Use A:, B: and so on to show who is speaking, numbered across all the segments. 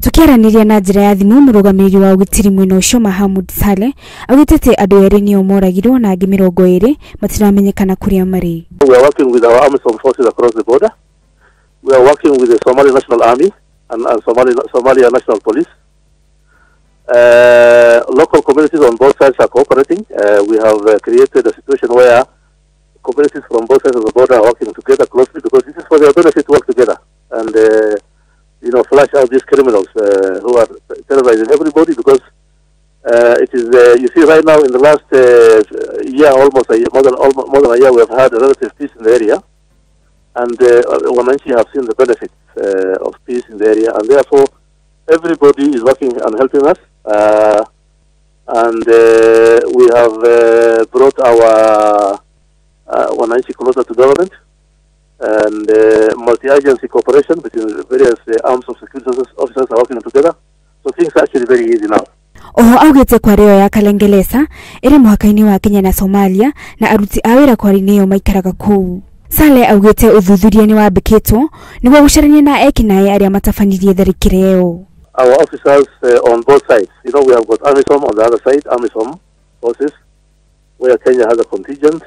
A: Tukiaraniria na njira ya thimu murugamiri wa ugitiri mwino ucio Mahamud Saleh agitete andu eri nio moragirwo na angi 20 matiramenyekana kuria mari.
B: We are working with our armed forces across the border. We are working with the Somali National Army and Somalia National Police. Local communities on both sides are cooperating. We have created a situation where communities from both sides of the border are working together closely because this is for their benefit to work together and flush out these criminals who are terrorizing everybody because it is you see right now in the last year, almost a year, more than a year, we have had a relative peace in the area, and Wananchi have seen the benefits of peace in the area, and therefore everybody is working and helping us, and we have brought our Wananchi closer to government, and multi-agency cooperation between various arms of security officers are working together, so things are actually very easy now.
A: Oho augite kwa rio ya Kalengelesa iri muhaka-ini wa Kenya na Somalia na aruti a wira kwari-ini yo maikaraga kuu. Saleh augite uthuthuria ni wambikitwo niguo gucarania na ekinae aria matafanirie tharikire yo.
B: Our officers on both sides, we have got AMISOM on the other side, AMISOM forces, where Kenya has a contingent,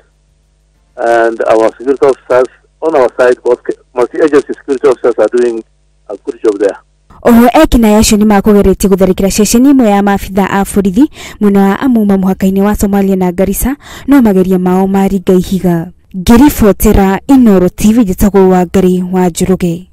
B: and our security officers on our side, both multi-agency security officers are doing a good job there.
A: Oho ekinae acio ni makugeretie gutharikira ceceni imwe ya maabitha a borithi mwena wa Amuma muhaka-ini wa Somalia na Garissa no mageria mao maringa ihiga. Ngiribotera Inooro TV njitagwo Wangari wa Njoroge.